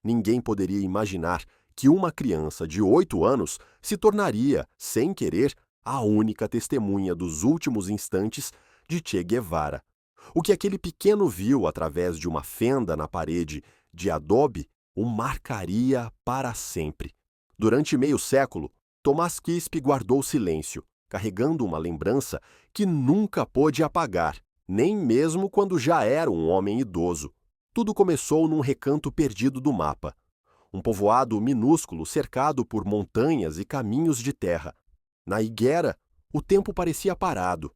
Ninguém poderia imaginar que uma criança de 8 anos se tornaria, sem querer, a única testemunha dos últimos instantes de Che Guevara. O que aquele pequeno viu através de uma fenda na parede de adobe o marcaria para sempre. Durante meio século, Tomás Quispe guardou silêncio, carregando uma lembrança que nunca pôde apagar, nem mesmo quando já era um homem idoso. Tudo começou num recanto perdido do mapa. Um povoado minúsculo cercado por montanhas e caminhos de terra. Na Higuera, o tempo parecia parado.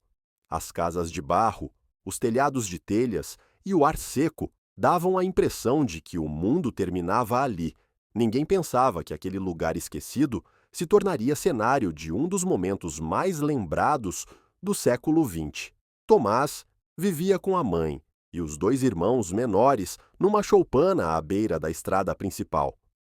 As casas de barro, os telhados de telhas e o ar seco davam a impressão de que o mundo terminava ali. Ninguém pensava que aquele lugar esquecido se tornaria cenário de um dos momentos mais lembrados do século XX. Tomás vivia com a mãe e os 2 irmãos menores numa choupana à beira da estrada principal.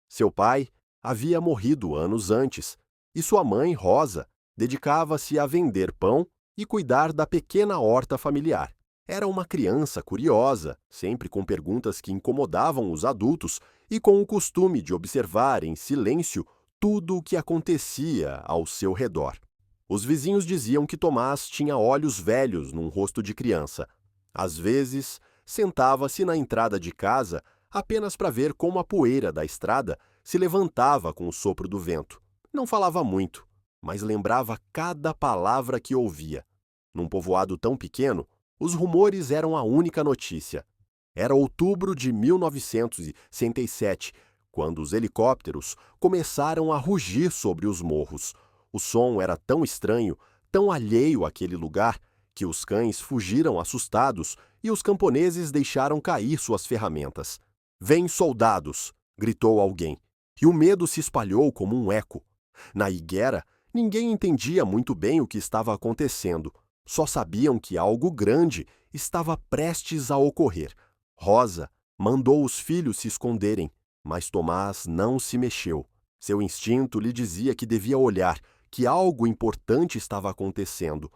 Seu pai havia morrido anos antes e sua mãe, Rosa, dedicava-se a vender pão e cuidar da pequena horta familiar. Era uma criança curiosa, sempre com perguntas que incomodavam os adultos e com o costume de observar em silêncio tudo o que acontecia ao seu redor. Os vizinhos diziam que Tomás tinha olhos velhos num rosto de criança. Às vezes, sentava-se na entrada de casa apenas para ver como a poeira da estrada se levantava com o sopro do vento. Não falava muito, mas lembrava cada palavra que ouvia. Num povoado tão pequeno, os rumores eram a única notícia. Era outubro de 1967, quando os helicópteros começaram a rugir sobre os morros. O som era tão estranho, tão alheio àquele lugar, que os cães fugiram assustados e os camponeses deixaram cair suas ferramentas. "Vêm soldados!" gritou alguém, e o medo se espalhou como um eco. Na Higuera, ninguém entendia muito bem o que estava acontecendo. Só sabiam que algo grande estava prestes a ocorrer. Rosa mandou os filhos se esconderem, mas Tomás não se mexeu. Seu instinto lhe dizia que devia olhar, que algo importante estava acontecendo.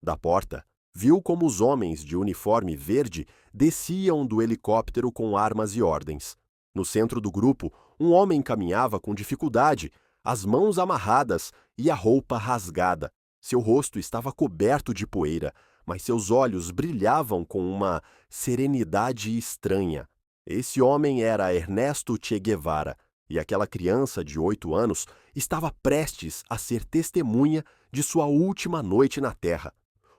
Da porta, viu como os homens de uniforme verde desciam do helicóptero com armas e ordens. No centro do grupo, um homem caminhava com dificuldade, as mãos amarradas e a roupa rasgada. Seu rosto estava coberto de poeira, mas seus olhos brilhavam com uma serenidade estranha. Esse homem era Ernesto Che Guevara, e aquela criança de 8 anos estava prestes a ser testemunha de sua última noite na Terra.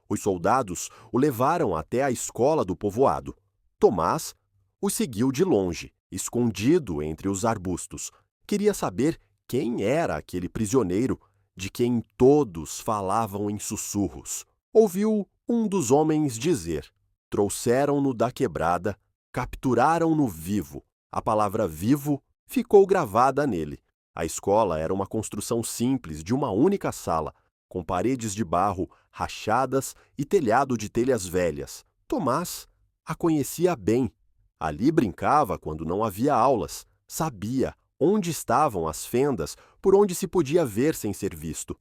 Os soldados o levaram até a escola do povoado. Tomás o seguiu de longe, escondido entre os arbustos. Queria saber quem era aquele prisioneiro de quem todos falavam em sussurros. Ouviu um dos homens dizer: "Trouxeram-no da quebrada, capturaram-no vivo." A palavra vivo ficou gravada nele. A escola era uma construção simples de uma única sala, com paredes de barro rachadas e telhado de telhas velhas. Tomás a conhecia bem. Ali brincava quando não havia aulas. Sabia onde estavam as fendas por onde se podia ver sem ser visto.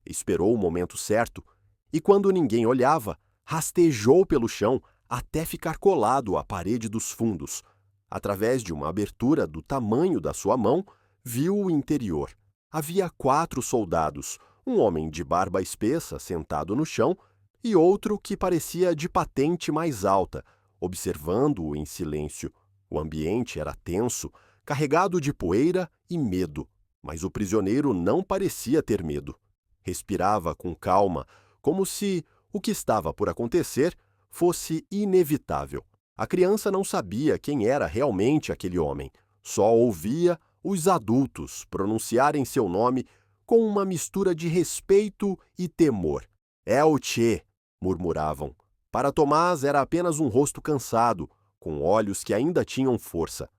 Esperou o momento certo e, quando ninguém olhava, rastejou pelo chão até ficar colado à parede dos fundos. Através de uma abertura do tamanho da sua mão, viu o interior. Havia 4 soldados, um homem de barba espessa sentado no chão e outro que parecia de patente mais alta, observando-o em silêncio. O ambiente era tenso, carregado de poeira e medo, mas o prisioneiro não parecia ter medo. Respirava com calma, como se o que estava por acontecer fosse inevitável. A criança não sabia quem era realmente aquele homem, só ouvia os adultos pronunciarem seu nome com uma mistura de respeito e temor. "É o Che", murmuravam. Para Tomás era apenas um rosto cansado, com olhos que ainda tinham força.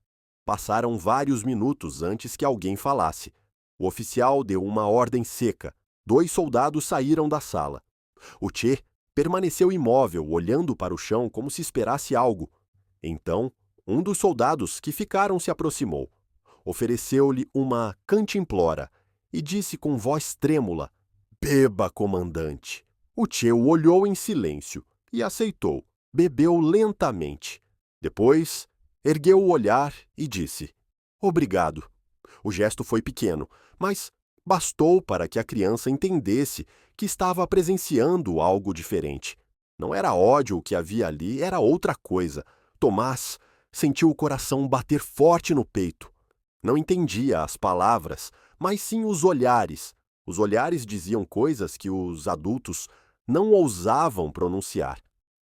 Passaram vários minutos antes que alguém falasse. O oficial deu uma ordem seca. 2 soldados saíram da sala. O Che permaneceu imóvel, olhando para o chão como se esperasse algo. Então, um dos soldados que ficaram se aproximou. Ofereceu-lhe uma cantimplora e disse com voz trêmula: "Beba, comandante." O Che o olhou em silêncio e aceitou. Bebeu lentamente. Depois, ergueu o olhar e disse: Obrigado. O gesto foi pequeno, mas bastou para que a criança entendesse que estava presenciando algo diferente. Não era ódio o que havia ali, era outra coisa. Tomás sentiu o coração bater forte no peito. Não entendia as palavras, mas sim os olhares. Os olhares diziam coisas que os adultos não ousavam pronunciar.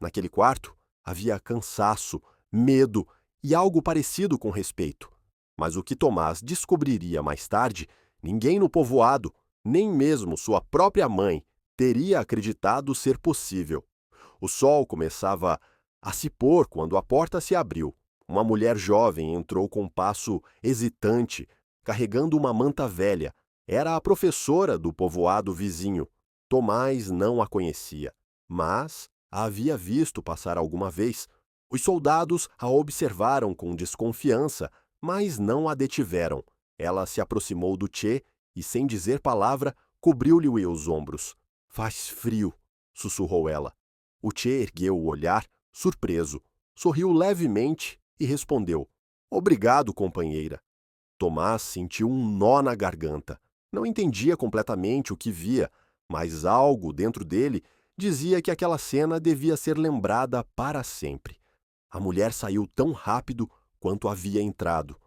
Naquele quarto havia cansaço, medo e algo parecido com respeito. Mas o que Tomás descobriria mais tarde, ninguém no povoado, nem mesmo sua própria mãe, teria acreditado ser possível. O sol começava a se pôr quando a porta se abriu. Uma mulher jovem entrou com um passo hesitante, carregando uma manta velha. Era a professora do povoado vizinho. Tomás não a conhecia, mas a havia visto passar alguma vez. Os soldados a observaram com desconfiança, mas não a detiveram. Ela se aproximou do Tchê e, sem dizer palavra, cobriu-lhe os ombros. Faz frio, sussurrou ela. O Tchê ergueu o olhar, surpreso, sorriu levemente e respondeu: Obrigado, companheira. Tomás sentiu um nó na garganta. Não entendia completamente o que via, mas algo dentro dele dizia que aquela cena devia ser lembrada para sempre. A mulher saiu tão rápido quanto havia entrado.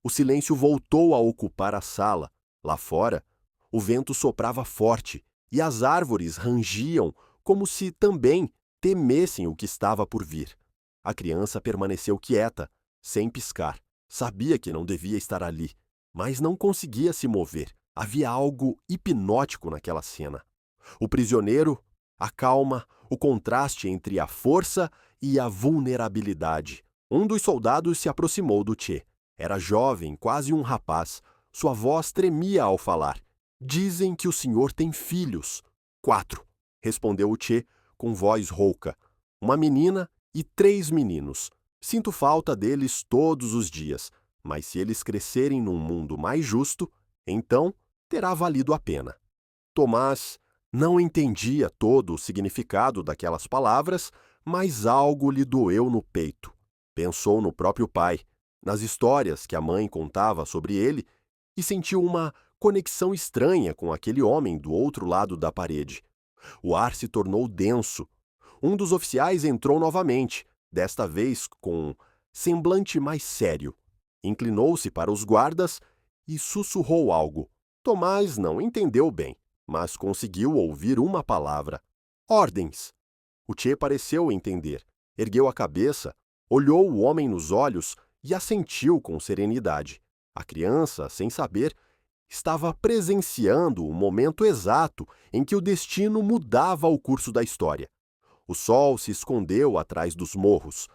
O silêncio voltou a ocupar a sala. Lá fora, o vento soprava forte e as árvores rangiam como se também temessem o que estava por vir. A criança permaneceu quieta, sem piscar. Sabia que não devia estar ali, mas não conseguia se mover. Havia algo hipnótico naquela cena. O prisioneiro, a calma, o contraste entre a força e a vulnerabilidade. Um dos soldados se aproximou do Tchê. Era jovem, quase um rapaz. Sua voz tremia ao falar. Dizem que o senhor tem filhos. 4, respondeu o Tchê com voz rouca. Uma menina e 3 meninos. Sinto falta deles todos os dias, mas se eles crescerem num mundo mais justo, então terá valido a pena. Tomás não entendia todo o significado daquelas palavras, mas algo lhe doeu no peito. Pensou no próprio pai, nas histórias que a mãe contava sobre ele, e sentiu uma conexão estranha com aquele homem do outro lado da parede. O ar se tornou denso. Um dos oficiais entrou novamente, desta vez com semblante mais sério. Inclinou-se para os guardas e sussurrou algo. Tomás não entendeu bem, mas conseguiu ouvir uma palavra. Ordens! O Tchê pareceu entender. Ergueu a cabeça, olhou o homem nos olhos e assentiu com serenidade. A criança, sem saber, estava presenciando o momento exato em que o destino mudava o curso da história. O sol se escondeu atrás dos morros.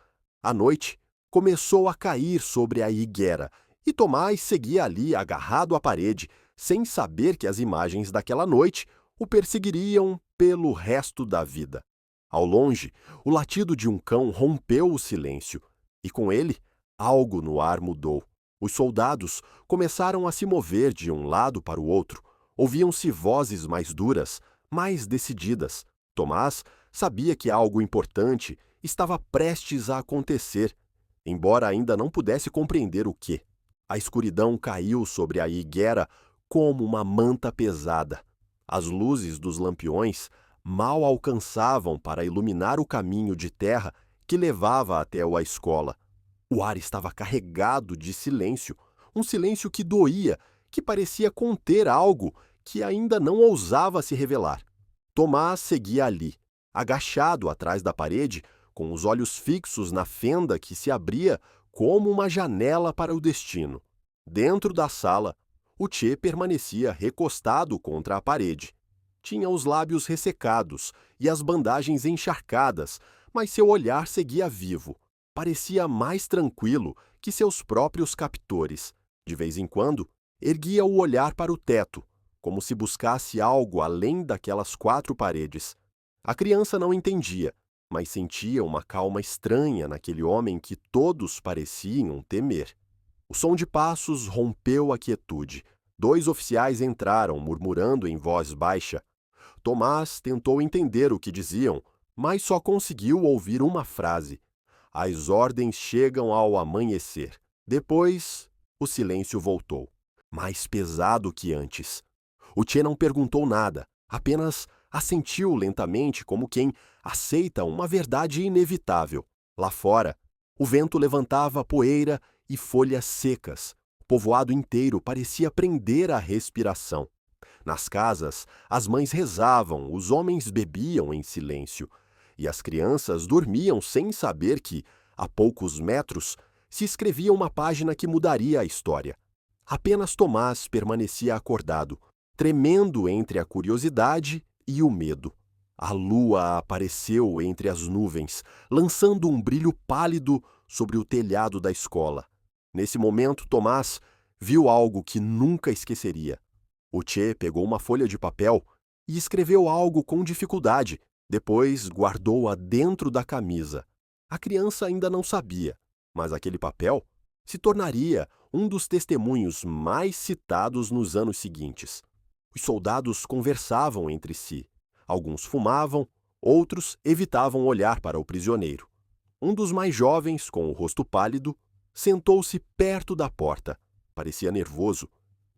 A noite começou a cair sobre a higuera e Tomás seguia ali agarrado à parede, sem saber que as imagens daquela noite o perseguiriam pelo resto da vida. Ao longe, o latido de um cão rompeu o silêncio e, com ele, algo no ar mudou. Os soldados começaram a se mover de um lado para o outro. Ouviam-se vozes mais duras, mais decididas. Tomás sabia que algo importante estava prestes a acontecer, embora ainda não pudesse compreender o que. A escuridão caiu sobre a higuera como uma manta pesada. As luzes dos lampiões mal alcançavam para iluminar o caminho de terra que levava até a escola. O ar estava carregado de silêncio, um silêncio que doía, que parecia conter algo que ainda não ousava se revelar. Tomás seguia ali, agachado atrás da parede, com os olhos fixos na fenda que se abria como uma janela para o destino. Dentro da sala, o Tchê permanecia recostado contra a parede. Tinha os lábios ressecados e as bandagens encharcadas, mas seu olhar seguia vivo. Parecia mais tranquilo que seus próprios captores. De vez em quando, erguia o olhar para o teto, como se buscasse algo além daquelas 4 paredes. A criança não entendia, mas sentia uma calma estranha naquele homem que todos pareciam temer. O som de passos rompeu a quietude. 2 oficiais entraram, murmurando em voz baixa. Tomás tentou entender o que diziam, mas só conseguiu ouvir uma frase. As ordens chegam ao amanhecer. Depois, O silêncio voltou, mais pesado que antes. O Tchê não perguntou nada, apenas assentiu lentamente como quem aceita uma verdade inevitável. Lá fora, o vento levantava poeira e folhas secas. O povoado inteiro parecia prender a respiração. Nas casas, as mães rezavam, os homens bebiam em silêncio, e as crianças dormiam sem saber que, a poucos metros, se escrevia uma página que mudaria a história. Apenas Tomás permanecia acordado, tremendo entre a curiosidade e o medo. A lua apareceu entre as nuvens, lançando um brilho pálido sobre o telhado da escola. Nesse momento, Tomás viu algo que nunca esqueceria. O Tchê pegou uma folha de papel e escreveu algo com dificuldade. Depois guardou-a dentro da camisa. A criança ainda não sabia, mas aquele papel se tornaria um dos testemunhos mais citados nos anos seguintes. Os soldados conversavam entre si. Alguns fumavam, outros evitavam olhar para o prisioneiro. Um dos mais jovens, com o rosto pálido, sentou-se perto da porta. Parecia nervoso.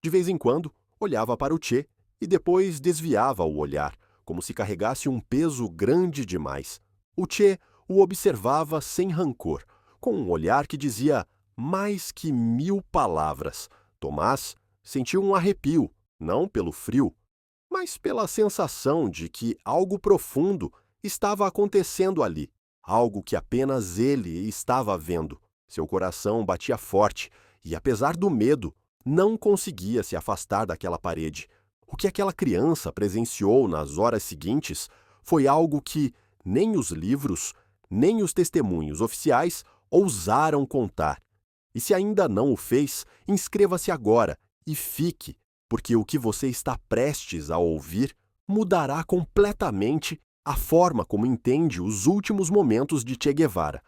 De vez em quando, olhava para o Tchê e depois desviava o olhar, como se carregasse um peso grande demais. O Tchê o observava sem rancor, com um olhar que dizia mais que 1000 palavras. Tomás sentiu um arrepio, não pelo frio, mas pela sensação de que algo profundo estava acontecendo ali, algo que apenas ele estava vendo. Seu coração batia forte e, apesar do medo, não conseguia se afastar daquela parede. O que aquela criança presenciou nas horas seguintes foi algo que nem os livros, nem os testemunhos oficiais ousaram contar. E se ainda não o fez, inscreva-se agora e fique, porque o que você está prestes a ouvir mudará completamente a forma como entende os últimos momentos de Che Guevara.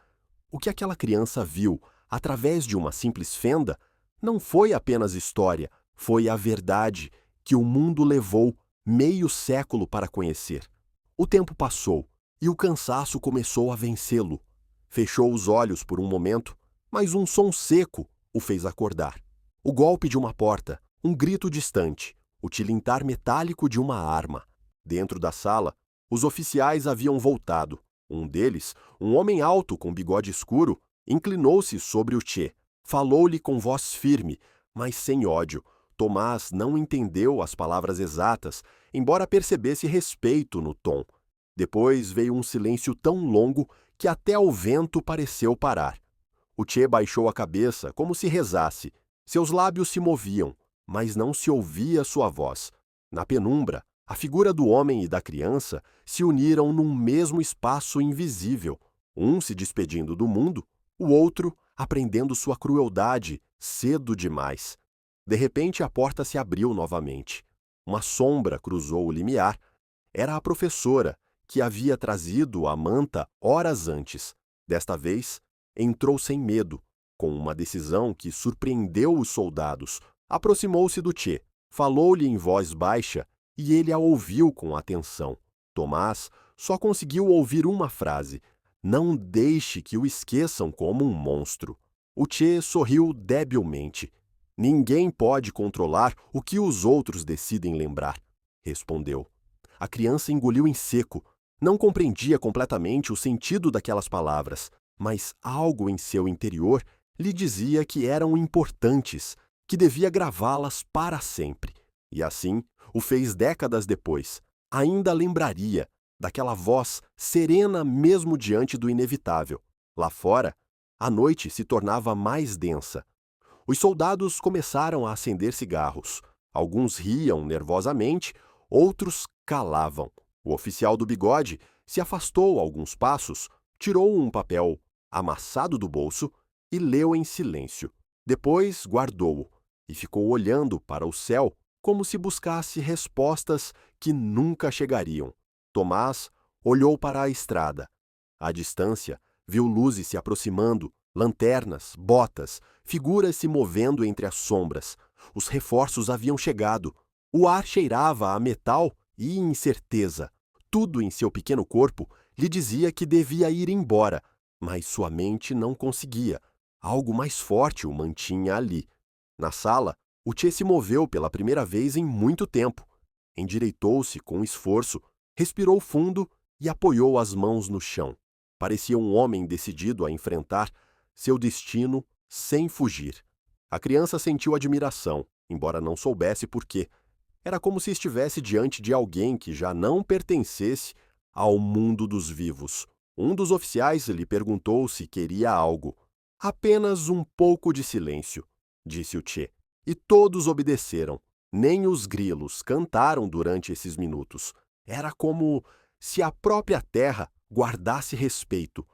O que aquela criança viu através de uma simples fenda não foi apenas história, foi a verdade que o mundo levou meio século para conhecer. O tempo passou e o cansaço começou a vencê-lo. Fechou os olhos por um momento, mas um som seco o fez acordar. O golpe de uma porta, um grito distante, o tilintar metálico de uma arma. Dentro da sala, os oficiais haviam voltado. Um deles, um homem alto com bigode escuro, inclinou-se sobre o Tchê. Falou-lhe com voz firme, mas sem ódio. Tomás não entendeu as palavras exatas, embora percebesse respeito no tom. Depois veio um silêncio tão longo que até o vento pareceu parar. O Tchê baixou a cabeça como se rezasse. Seus lábios se moviam, mas não se ouvia sua voz. Na penumbra, a figura do homem e da criança se uniram num mesmo espaço invisível, um se despedindo do mundo, o outro aprendendo sua crueldade cedo demais. De repente, a porta se abriu novamente. Uma sombra cruzou o limiar. Era a professora, que havia trazido a manta horas antes. Desta vez, entrou sem medo, com uma decisão que surpreendeu os soldados. Aproximou-se do Tchê, falou-lhe em voz baixa e ele a ouviu com atenção. Tomás só conseguiu ouvir uma frase: "Não deixe que o esqueçam como um monstro." O Tchê sorriu debilmente. "Ninguém pode controlar o que os outros decidem lembrar", respondeu. A criança engoliu em seco. Não compreendia completamente o sentido daquelas palavras, mas algo em seu interior lhe dizia que eram importantes, que devia gravá-las para sempre. E assim o fez décadas depois. Ainda lembraria daquela voz serena mesmo diante do inevitável. Lá fora, a noite se tornava mais densa. Os soldados começaram a acender cigarros. Alguns riam nervosamente, outros calavam. O oficial do bigode se afastou alguns passos, tirou um papel amassado do bolso e leu em silêncio. Depois guardou-o e ficou olhando para o céu como se buscasse respostas que nunca chegariam. Tomás olhou para a estrada. À distância, viu luzes se aproximando, lanternas, botas, figuras se movendo entre as sombras. Os reforços haviam chegado. O ar cheirava a metal e incerteza. Tudo em seu pequeno corpo lhe dizia que devia ir embora, mas sua mente não conseguia. Algo mais forte o mantinha ali. Na sala, o Tchê se moveu pela primeira vez em muito tempo. Endireitou-se com esforço, respirou fundo e apoiou as mãos no chão. Parecia um homem decidido a enfrentar seu destino sem fugir. A criança sentiu admiração, embora não soubesse por quê. Era como se estivesse diante de alguém que já não pertencesse ao mundo dos vivos. Um dos oficiais lhe perguntou se queria algo. Apenas um pouco de silêncio, disse o Tchê. E todos obedeceram. Nem os grilos cantaram durante esses minutos. Era como se a própria terra guardasse respeito.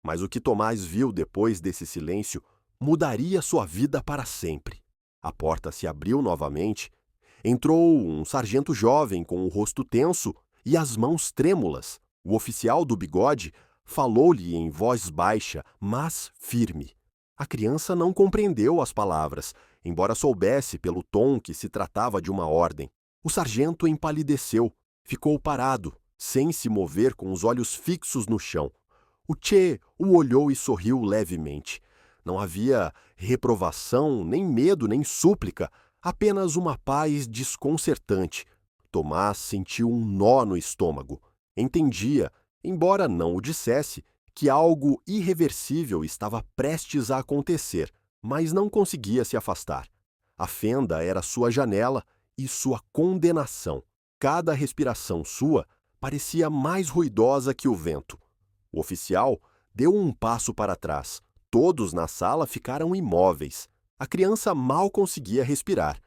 Mas o que Tomás viu depois desse silêncio mudaria sua vida para sempre. A porta se abriu novamente. Entrou um sargento jovem com o rosto tenso e as mãos trêmulas. O oficial do bigode falou-lhe em voz baixa, mas firme. A criança não compreendeu as palavras, embora soubesse pelo tom que se tratava de uma ordem. O sargento empalideceu, ficou parado, sem se mover, com os olhos fixos no chão. O Tchê o olhou e sorriu levemente. Não havia reprovação, nem medo, nem súplica, apenas uma paz desconcertante. Tomás sentiu um nó no estômago. Entendia, embora não o dissesse, que algo irreversível estava prestes a acontecer, mas não conseguia se afastar. A fenda era sua janela e sua condenação. Cada respiração sua parecia mais ruidosa que o vento. O oficial deu um passo para trás. Todos na sala ficaram imóveis. A criança mal conseguia respirar.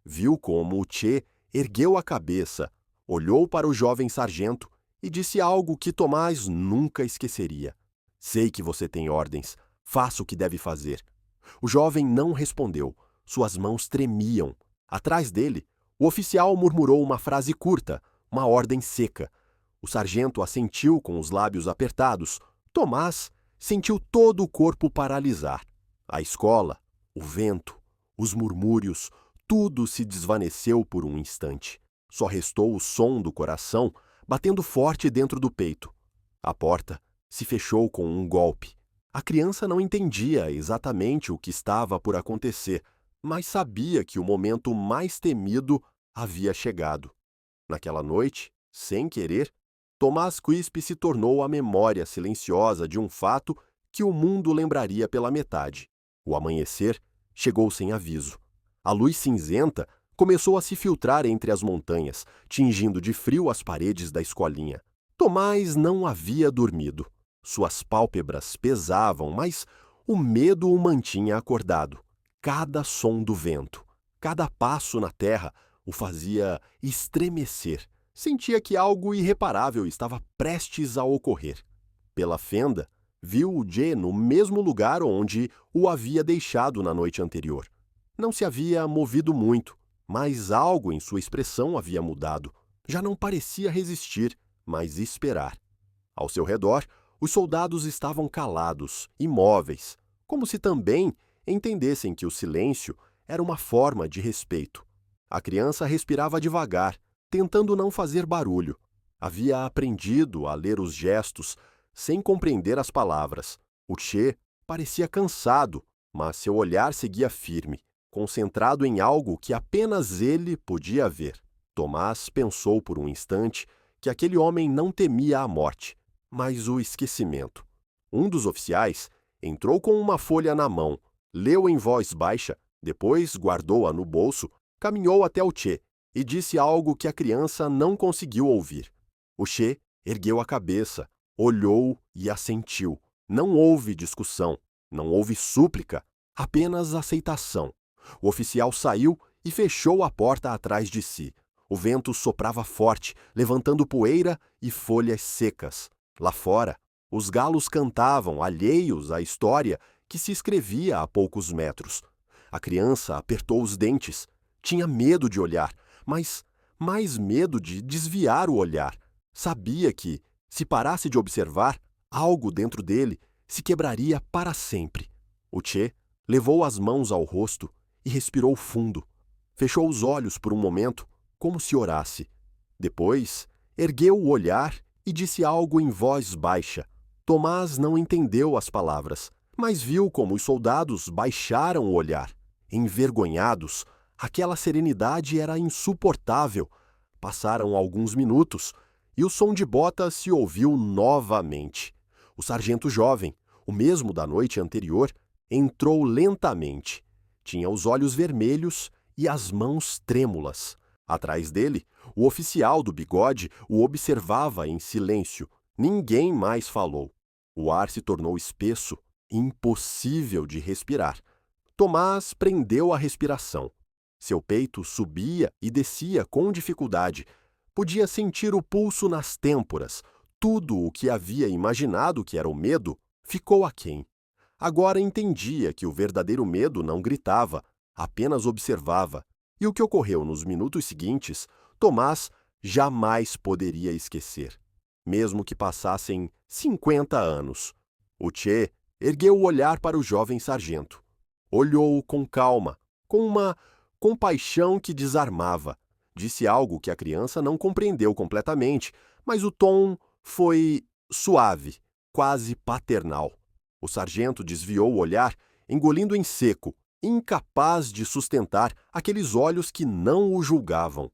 Viu como o Tchê ergueu a cabeça, olhou para o jovem sargento e disse algo que Tomás nunca esqueceria. Sei que você tem ordens. Faça o que deve fazer. O jovem não respondeu. Suas mãos tremiam. Atrás dele, o oficial murmurou uma frase curta, uma ordem seca. O sargento assentiu com os lábios apertados. Tomás sentiu todo o corpo paralisar. A escola, o vento, os murmúrios, tudo se desvaneceu por um instante. Só restou o som do coração batendo forte dentro do peito. A porta se fechou com um golpe. A criança não entendia exatamente o que estava por acontecer, mas sabia que o momento mais temido havia chegado. Naquela noite, sem querer, Tomás Quispe se tornou a memória silenciosa de um fato que o mundo lembraria pela metade. O amanhecer chegou sem aviso. A luz cinzenta começou a se filtrar entre as montanhas, tingindo de frio as paredes da escolinha. Tomás não havia dormido. Suas pálpebras pesavam, mas o medo o mantinha acordado. Cada som do vento, cada passo na terra o fazia estremecer. Sentia que algo irreparável estava prestes a ocorrer. Pela fenda, viu o Tchê no mesmo lugar onde o havia deixado na noite anterior. Não se havia movido muito, mas algo em sua expressão havia mudado. Já não parecia resistir, mas esperar. Ao seu redor, os soldados estavam calados, imóveis, como se também entendessem que o silêncio era uma forma de respeito. A criança respirava devagar, tentando não fazer barulho. Havia aprendido a ler os gestos, sem compreender as palavras. O Tchê parecia cansado, mas seu olhar seguia firme, concentrado em algo que apenas ele podia ver. Tomás pensou por um instante que aquele homem não temia a morte, mas o esquecimento. Um dos oficiais entrou com uma folha na mão, leu em voz baixa, depois guardou-a no bolso, caminhou até o Tchê e disse algo que a criança não conseguiu ouvir. O Tchê ergueu a cabeça, olhou e assentiu. Não houve discussão, não houve súplica, apenas aceitação. O oficial saiu e fechou a porta atrás de si. O vento soprava forte, levantando poeira e folhas secas. Lá fora, os galos cantavam, alheios à história que se escrevia a poucos metros. A criança apertou os dentes. Tinha medo de olhar, mas mais medo de desviar o olhar. Sabia que, se parasse de observar, algo dentro dele se quebraria para sempre. O Tchê levou as mãos ao rosto e respirou fundo. Fechou os olhos por um momento, como se orasse. Depois, ergueu o olhar e disse algo em voz baixa. Tomás não entendeu as palavras, mas viu como os soldados baixaram o olhar. Envergonhados, aquela serenidade era insuportável. Passaram alguns minutos e o som de botas se ouviu novamente. O sargento jovem, o mesmo da noite anterior, entrou lentamente. Tinha os olhos vermelhos e as mãos trêmulas. Atrás dele, o oficial do bigode o observava em silêncio. Ninguém mais falou. O ar se tornou espesso, impossível de respirar. Tomás prendeu a respiração. Seu peito subia e descia com dificuldade. Podia sentir o pulso nas têmporas. Tudo o que havia imaginado que era o medo ficou aquém. Agora entendia que o verdadeiro medo não gritava, apenas observava. E o que ocorreu nos minutos seguintes, Tomás jamais poderia esquecer. Mesmo que passassem 50 anos. O Che ergueu o olhar para o jovem sargento. Olhou-o com calma, com uma compaixão que desarmava. Disse algo que a criança não compreendeu completamente, mas o tom foi suave, quase paternal. O sargento desviou o olhar, engolindo em seco, incapaz de sustentar aqueles olhos que não o julgavam.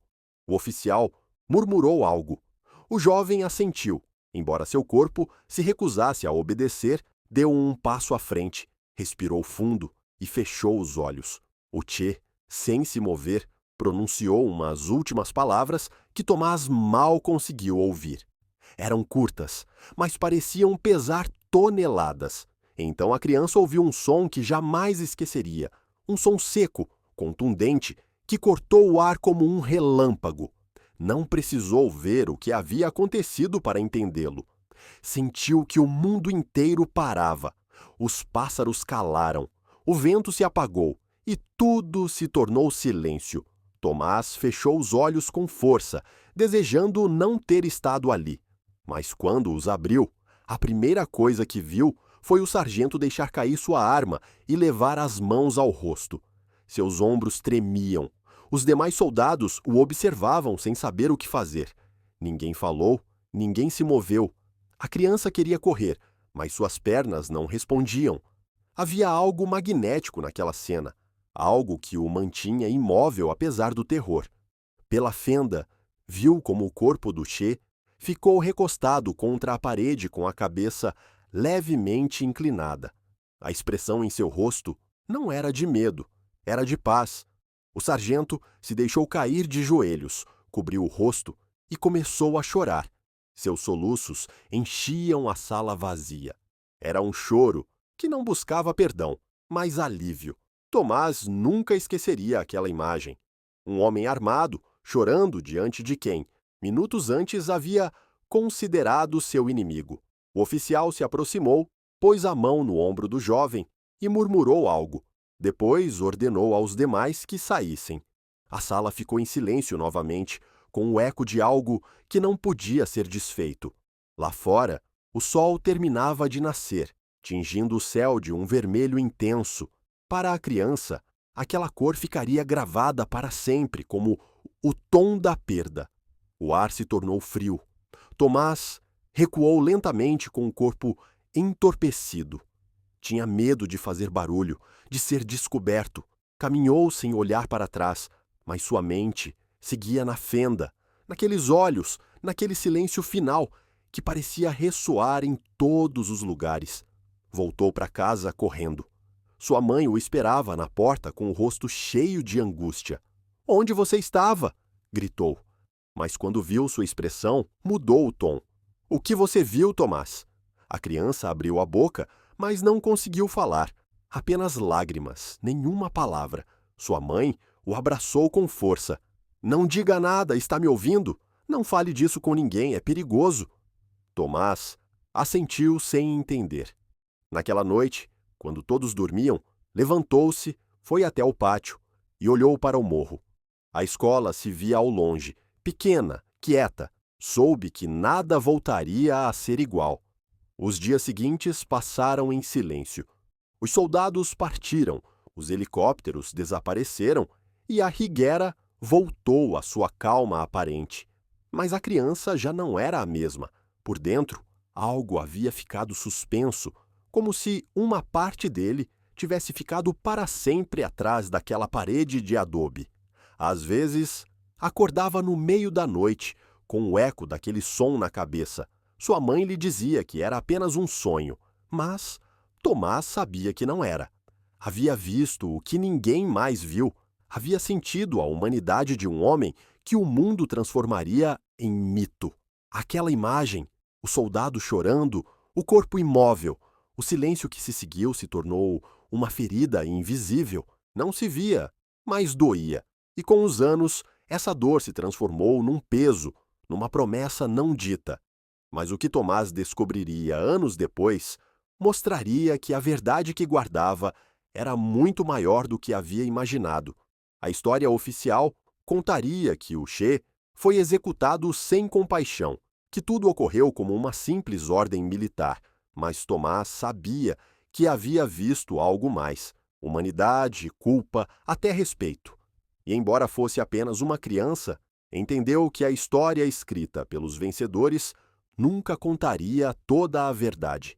O oficial murmurou algo. O jovem assentiu. Embora seu corpo se recusasse a obedecer, deu um passo à frente, respirou fundo e fechou os olhos. O Che, sem se mover, pronunciou umas últimas palavras que Tomás mal conseguiu ouvir. Eram curtas, mas pareciam pesar toneladas. Então a criança ouviu um som que jamais esqueceria, um som seco, contundente, que cortou o ar como um relâmpago. Não precisou ver o que havia acontecido para entendê-lo. Sentiu que o mundo inteiro parava. Os pássaros calaram, o vento se apagou e tudo se tornou silêncio. Tomás fechou os olhos com força, desejando não ter estado ali. Mas quando os abriu, a primeira coisa que viu foi o sargento deixar cair sua arma e levar as mãos ao rosto. Seus ombros tremiam. Os demais soldados o observavam sem saber o que fazer. Ninguém falou, ninguém se moveu. A criança queria correr, mas suas pernas não respondiam. Havia algo magnético naquela cena, algo que o mantinha imóvel apesar do terror. Pela fenda, viu como o corpo do Che ficou recostado contra a parede com a cabeça levemente inclinada. A expressão em seu rosto não era de medo, era de paz. O sargento se deixou cair de joelhos, cobriu o rosto e começou a chorar. Seus soluços enchiam a sala vazia. Era um choro que não buscava perdão, mas alívio. Tomás nunca esqueceria aquela imagem. Um homem armado, chorando diante de quem, minutos antes, havia considerado seu inimigo. O oficial se aproximou, pôs a mão no ombro do jovem e murmurou algo. Depois ordenou aos demais que saíssem. A sala ficou em silêncio novamente, com o eco de algo que não podia ser desfeito. Lá fora, o sol terminava de nascer, tingindo o céu de um vermelho intenso. Para a criança, aquela cor ficaria gravada para sempre como o tom da perda. O ar se tornou frio. Tomás recuou lentamente com o corpo entorpecido. Tinha medo de fazer barulho, de ser descoberto. Caminhou sem olhar para trás, mas sua mente seguia na fenda, naqueles olhos, naquele silêncio final que parecia ressoar em todos os lugares. Voltou para casa correndo. Sua mãe o esperava na porta com o rosto cheio de angústia. — Onde você estava? Gritou. Mas quando viu sua expressão, mudou o tom. — O que você viu, Tomás? A criança abriu a boca, mas não conseguiu falar. Apenas lágrimas, nenhuma palavra. Sua mãe o abraçou com força. — Não diga nada, está me ouvindo? Não fale disso com ninguém, é perigoso. Tomás assentiu sem entender. Naquela noite, quando todos dormiam, levantou-se, foi até o pátio e olhou para o morro. A escola se via ao longe, pequena, quieta. Soube que nada voltaria a ser igual. Os dias seguintes passaram em silêncio. Os soldados partiram, os helicópteros desapareceram e a Higuera voltou à sua calma aparente. Mas a criança já não era a mesma. Por dentro, algo havia ficado suspenso, como se uma parte dele tivesse ficado para sempre atrás daquela parede de adobe. Às vezes, acordava no meio da noite, com o eco daquele som na cabeça. Sua mãe lhe dizia que era apenas um sonho, mas Tomás sabia que não era. Havia visto o que ninguém mais viu. Havia sentido a humanidade de um homem que o mundo transformaria em mito. Aquela imagem, o soldado chorando, o corpo imóvel, o silêncio que se seguiu se tornou uma ferida invisível. Não se via, mas doía. E com os anos, essa dor se transformou num peso, numa promessa não dita. Mas o que Tomás descobriria anos depois mostraria que a verdade que guardava era muito maior do que havia imaginado. A história oficial contaria que o Che foi executado sem compaixão, que tudo ocorreu como uma simples ordem militar, mas Tomás sabia que havia visto algo mais: humanidade, culpa, até respeito. E embora fosse apenas uma criança, entendeu que a história escrita pelos vencedores nunca contaria toda a verdade.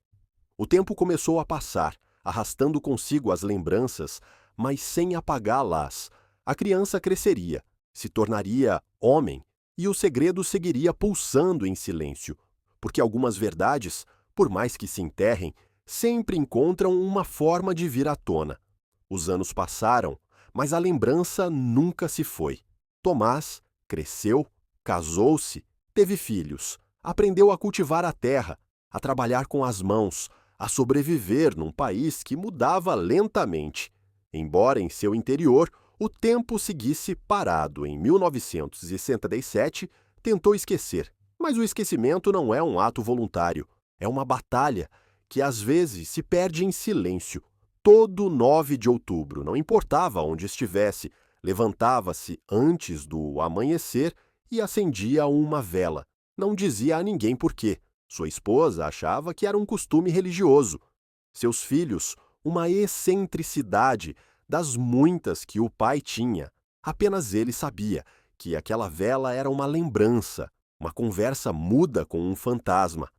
O tempo começou a passar, arrastando consigo as lembranças, mas sem apagá-las. A criança cresceria, se tornaria homem, e o segredo seguiria pulsando em silêncio, porque algumas verdades, por mais que se enterrem, sempre encontram uma forma de vir à tona. Os anos passaram, mas a lembrança nunca se foi. Tomás cresceu, casou-se, teve filhos, aprendeu a cultivar a terra, a trabalhar com as mãos, a sobreviver num país que mudava lentamente. Embora em seu interior o tempo seguisse parado em 1967, tentou esquecer. Mas o esquecimento não é um ato voluntário, é uma batalha que às vezes se perde em silêncio. Todo 9 de outubro, não importava onde estivesse, levantava-se antes do amanhecer e acendia uma vela. Não dizia a ninguém por quê. Sua esposa achava que era um costume religioso. Seus filhos, uma excentricidade das muitas que o pai tinha. Apenas ele sabia que aquela vela era uma lembrança, uma conversa muda com um fantasma.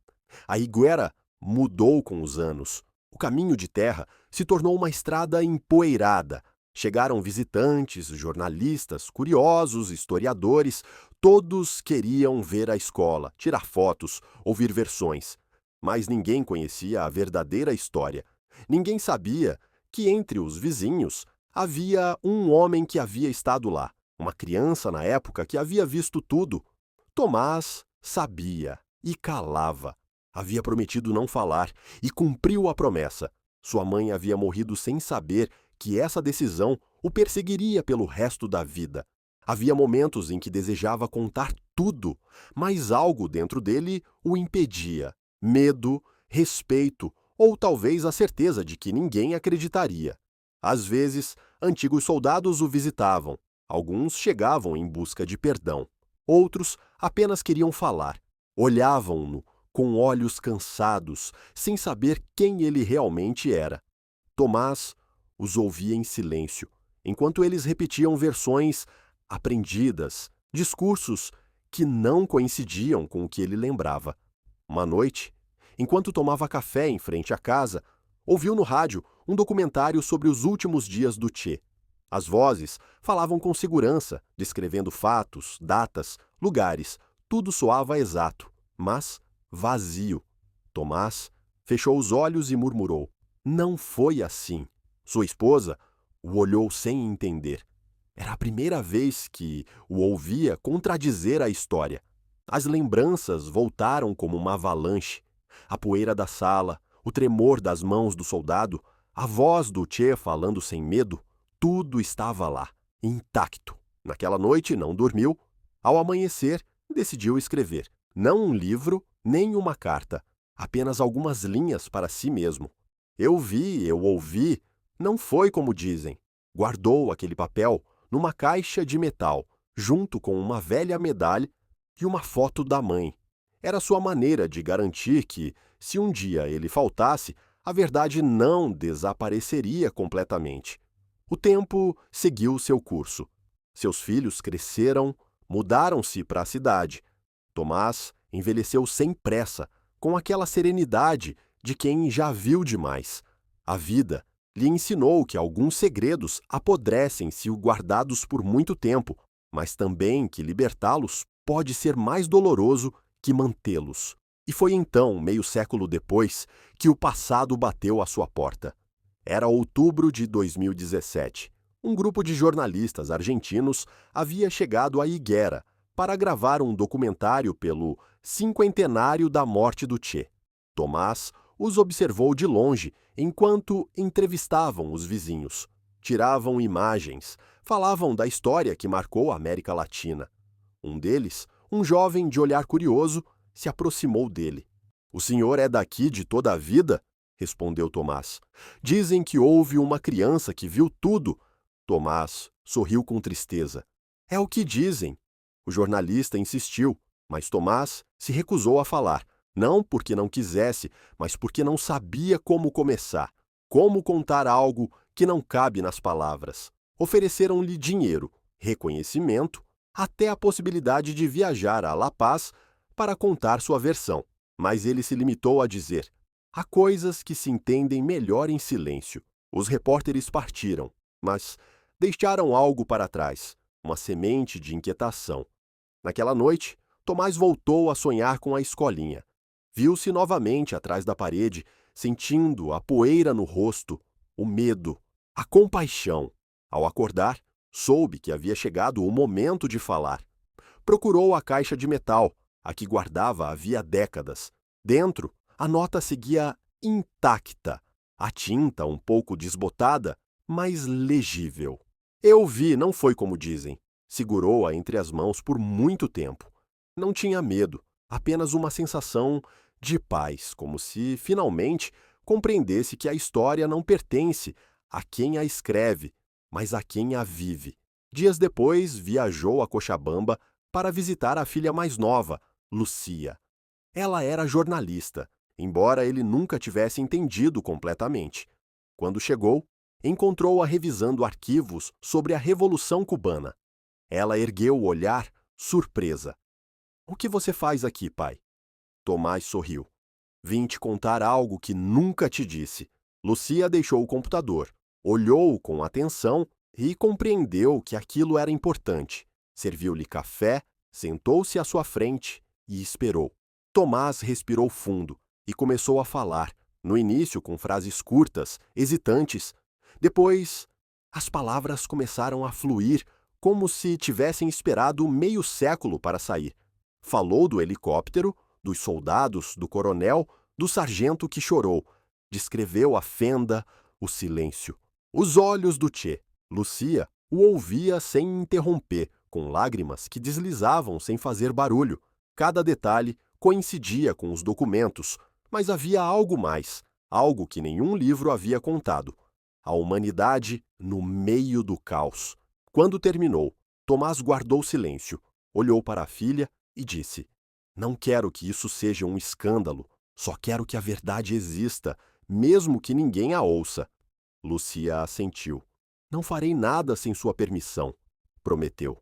A higuera mudou com os anos. O caminho de terra se tornou uma estrada empoeirada. Chegaram visitantes, jornalistas, curiosos, historiadores. Todos queriam ver a escola, tirar fotos, ouvir versões. Mas ninguém conhecia a verdadeira história. Ninguém sabia que entre os vizinhos havia um homem que havia estado lá, uma criança na época que havia visto tudo. Tomás sabia e calava. Havia prometido não falar e cumpriu a promessa. Sua mãe havia morrido sem saber que essa decisão o perseguiria pelo resto da vida. Havia momentos em que desejava contar tudo, mas algo dentro dele o impedia. Medo, respeito ou talvez a certeza de que ninguém acreditaria. Às vezes, antigos soldados o visitavam. Alguns chegavam em busca de perdão. Outros apenas queriam falar. Olhavam-no com olhos cansados, sem saber quem ele realmente era. Tomás os ouvia em silêncio, enquanto eles repetiam versões aprendidas, discursos que não coincidiam com o que ele lembrava. Uma noite, enquanto tomava café em frente à casa, ouviu no rádio um documentário sobre os últimos dias do Che. As vozes falavam com segurança, descrevendo fatos, datas, lugares. Tudo soava exato, mas vazio. Tomás fechou os olhos e murmurou: "Não foi assim." Sua esposa o olhou sem entender. Era a primeira vez que o ouvia contradizer a história. As lembranças voltaram como uma avalanche. A poeira da sala, o tremor das mãos do soldado, a voz do Che falando sem medo, tudo estava lá, intacto. Naquela noite não dormiu. Ao amanhecer, decidiu escrever. Não um livro, nem uma carta, apenas algumas linhas para si mesmo. Eu vi, eu ouvi, não foi como dizem. Guardou aquele papel numa caixa de metal, junto com uma velha medalha e uma foto da mãe. Era sua maneira de garantir que, se um dia ele faltasse, a verdade não desapareceria completamente. O tempo seguiu seu curso. Seus filhos cresceram, mudaram-se para a cidade. Tomás envelheceu sem pressa, com aquela serenidade de quem já viu demais. A vida Lhe ensinou que alguns segredos apodrecem se guardados por muito tempo, mas também que libertá-los pode ser mais doloroso que mantê-los. E foi então, meio século depois, que o passado bateu à sua porta. Era outubro de 2017. Um grupo de jornalistas argentinos havia chegado a Higuera para gravar um documentário pelo cinquentenário da morte do Che. Tomás os observou de longe enquanto entrevistavam os vizinhos. Tiravam imagens, falavam da história que marcou a América Latina. Um deles, um jovem de olhar curioso, se aproximou dele. "O senhor é daqui de toda a vida?" respondeu Tomás. "Dizem que houve uma criança que viu tudo." Tomás sorriu com tristeza. "É o que dizem." O jornalista insistiu, mas Tomás se recusou a falar, não porque não quisesse, mas porque não sabia como começar, como contar algo que não cabe nas palavras. Ofereceram-lhe dinheiro, reconhecimento, até a possibilidade de viajar a La Paz para contar sua versão, mas ele se limitou a dizer: "Há coisas que se entendem melhor em silêncio." Os repórteres partiram, mas deixaram algo para trás, uma semente de inquietação. Naquela noite, Tomás voltou a sonhar com a escolinha. Viu-se novamente atrás da parede, sentindo a poeira no rosto, o medo, a compaixão. Ao acordar, soube que havia chegado o momento de falar. Procurou a caixa de metal, a que guardava havia décadas. Dentro, a nota seguia intacta, a tinta um pouco desbotada, mas legível. "Eu vi, não foi como dizem." Segurou-a entre as mãos por muito tempo. Não tinha medo, apenas uma sensação de paz, como se, finalmente, compreendesse que a história não pertence a quem a escreve, mas a quem a vive. Dias depois, viajou a Cochabamba para visitar a filha mais nova, Lucia. Ela era jornalista, embora ele nunca tivesse entendido completamente. Quando chegou, encontrou-a revisando arquivos sobre a Revolução Cubana. Ela ergueu o olhar, surpresa. "O que você faz aqui, pai?" Tomás sorriu. "Vim te contar algo que nunca te disse." Lucia deixou o computador, olhou com atenção e compreendeu que aquilo era importante. Serviu-lhe café, sentou-se à sua frente e esperou. Tomás respirou fundo e começou a falar, no início com frases curtas, hesitantes. Depois, as palavras começaram a fluir como se tivessem esperado meio século para sair. Falou do helicóptero, dos soldados, do coronel, do sargento que chorou. Descreveu a fenda, o silêncio. Os olhos do Che. Lucia o ouvia sem interromper, com lágrimas que deslizavam sem fazer barulho. Cada detalhe coincidia com os documentos, mas havia algo mais, algo que nenhum livro havia contado. A humanidade no meio do caos. Quando terminou, Tomás guardou silêncio, olhou para a filha e disse: "Não quero que isso seja um escândalo, só quero que a verdade exista, mesmo que ninguém a ouça." Lucia assentiu. "Não farei nada sem sua permissão", prometeu.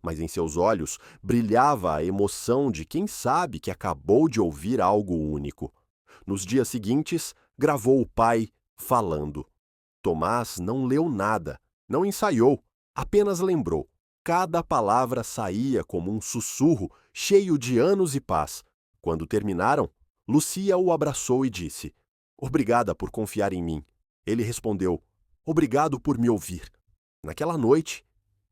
Mas em seus olhos brilhava a emoção de quem sabe que acabou de ouvir algo único. Nos dias seguintes, gravou o pai falando. Tomás não leu nada, não ensaiou, apenas lembrou. Cada palavra saía como um sussurro cheio de anos e paz. Quando terminaram, Lucia o abraçou e disse: "Obrigada por confiar em mim." Ele respondeu: "Obrigado por me ouvir." Naquela noite,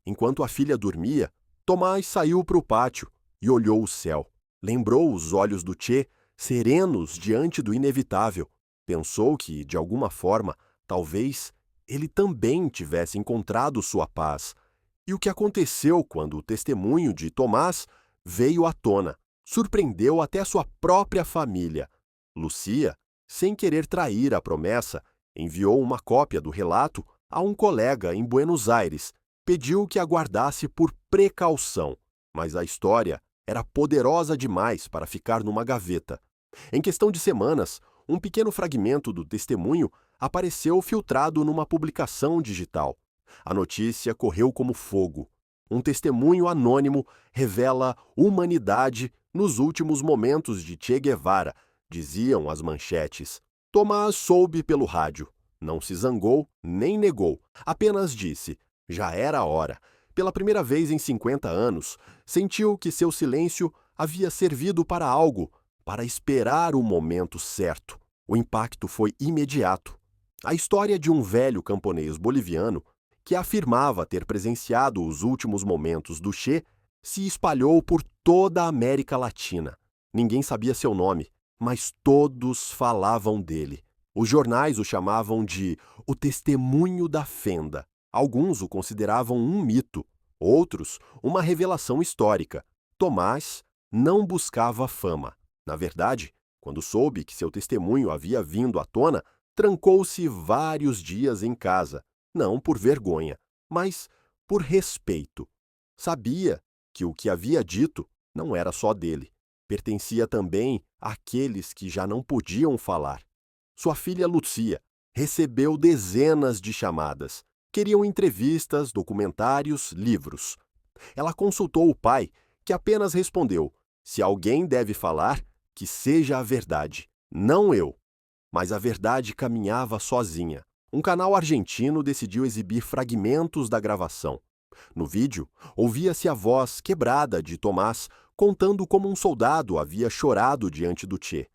enquanto a filha dormia, Tomás saiu para o pátio e olhou o céu. Lembrou os olhos do Che, serenos diante do inevitável. Pensou que, de alguma forma, talvez ele também tivesse encontrado sua paz. E o que aconteceu quando o testemunho de Tomás veio à tona? Surpreendeu até sua própria família. Lucia, sem querer trair a promessa, enviou uma cópia do relato a um colega em Buenos Aires. Pediu que aguardasse por precaução, mas a história era poderosa demais para ficar numa gaveta. Em questão de semanas, um pequeno fragmento do testemunho apareceu filtrado numa publicação digital. A notícia correu como fogo. Um testemunho anônimo revela humanidade nos últimos momentos de Che Guevara, diziam as manchetes. Tomás soube pelo rádio. Não se zangou, nem negou, apenas disse: já era a hora. Pela primeira vez em 50 anos, sentiu que seu silêncio havia servido para algo, para esperar o momento certo. O impacto foi imediato. A história de um velho camponês boliviano, que afirmava ter presenciado os últimos momentos do Che, se espalhou por toda a América Latina. Ninguém sabia seu nome, mas todos falavam dele. Os jornais o chamavam de o testemunho da fenda. Alguns o consideravam um mito, outros uma revelação histórica. Tomás não buscava fama. Na verdade, quando soube que seu testemunho havia vindo à tona, trancou-se vários dias em casa, não por vergonha, mas por respeito. Sabia que o que havia dito não era só dele. Pertencia também àqueles que já não podiam falar. Sua filha Lucia recebeu dezenas de chamadas. Queriam entrevistas, documentários, livros. Ela consultou o pai, que apenas respondeu: se alguém deve falar, que seja a verdade, não eu. Mas a verdade caminhava sozinha. Um canal argentino decidiu exibir fragmentos da gravação. No vídeo, ouvia-se a voz quebrada de Tomás contando como um soldado havia chorado diante do Che.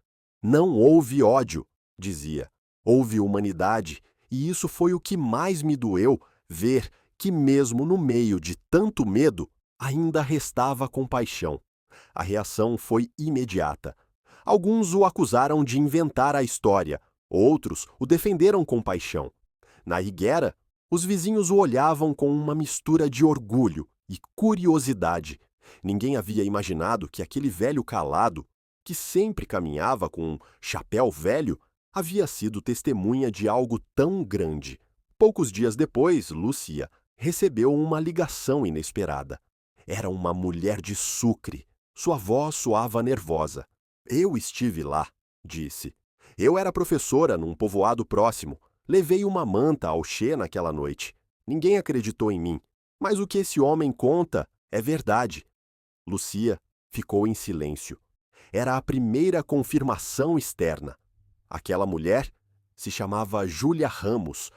Não houve ódio, dizia. Houve humanidade, e isso foi o que mais me doeu, ver que mesmo no meio de tanto medo, ainda restava compaixão. A reação foi imediata. Alguns o acusaram de inventar a história, outros o defenderam com paixão. Na higuera, os vizinhos o olhavam com uma mistura de orgulho e curiosidade. Ninguém havia imaginado que aquele velho calado, que sempre caminhava com um chapéu velho, havia sido testemunha de algo tão grande. Poucos dias depois, Lúcia recebeu uma ligação inesperada. Era uma mulher de Sucre. Sua voz soava nervosa. Eu estive lá, disse. Eu era professora num povoado próximo. Levei uma manta ao Che naquela noite. Ninguém acreditou em mim. Mas o que esse homem conta é verdade. Lúcia ficou em silêncio. Era a primeira confirmação externa. Aquela mulher se chamava Júlia Ramos,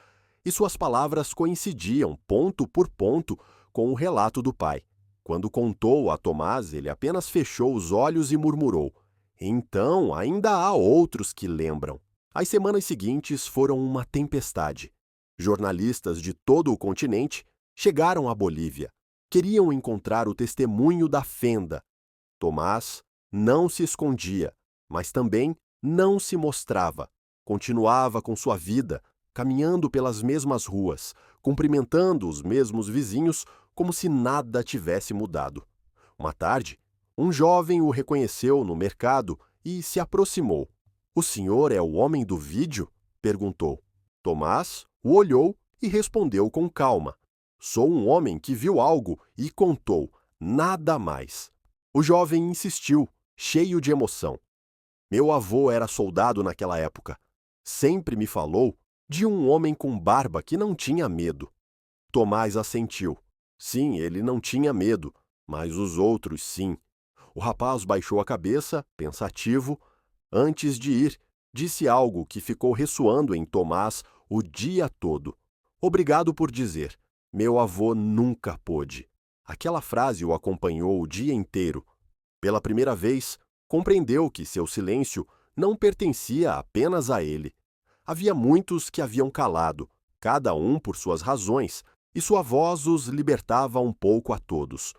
e suas palavras coincidiam, ponto por ponto, com o relato do pai. Quando contou a Tomás, ele apenas fechou os olhos e murmurou: então, ainda há outros que lembram. As semanas seguintes foram uma tempestade. Jornalistas de todo o continente chegaram à Bolívia. Queriam encontrar o testemunho da fenda. Tomás não se escondia, mas também não se mostrava. Continuava com sua vida, caminhando pelas mesmas ruas, cumprimentando os mesmos vizinhos como se nada tivesse mudado. Uma tarde, um jovem o reconheceu no mercado e se aproximou. "O senhor é o homem do vídeo?" perguntou. Tomás o olhou e respondeu com calma. "Sou um homem que viu algo e contou, nada mais." O jovem insistiu, cheio de emoção. "Meu avô era soldado naquela época. Sempre me falou de um homem com barba que não tinha medo." Tomás assentiu. Sim, ele não tinha medo, mas os outros sim. O rapaz baixou a cabeça, pensativo. Antes de ir, disse algo que ficou ressoando em Tomás o dia todo. Obrigado por dizer. Meu avô nunca pôde. Aquela frase o acompanhou o dia inteiro. Pela primeira vez, compreendeu que seu silêncio não pertencia apenas a ele. Havia muitos que haviam calado, cada um por suas razões, e sua voz os libertava um pouco a todos.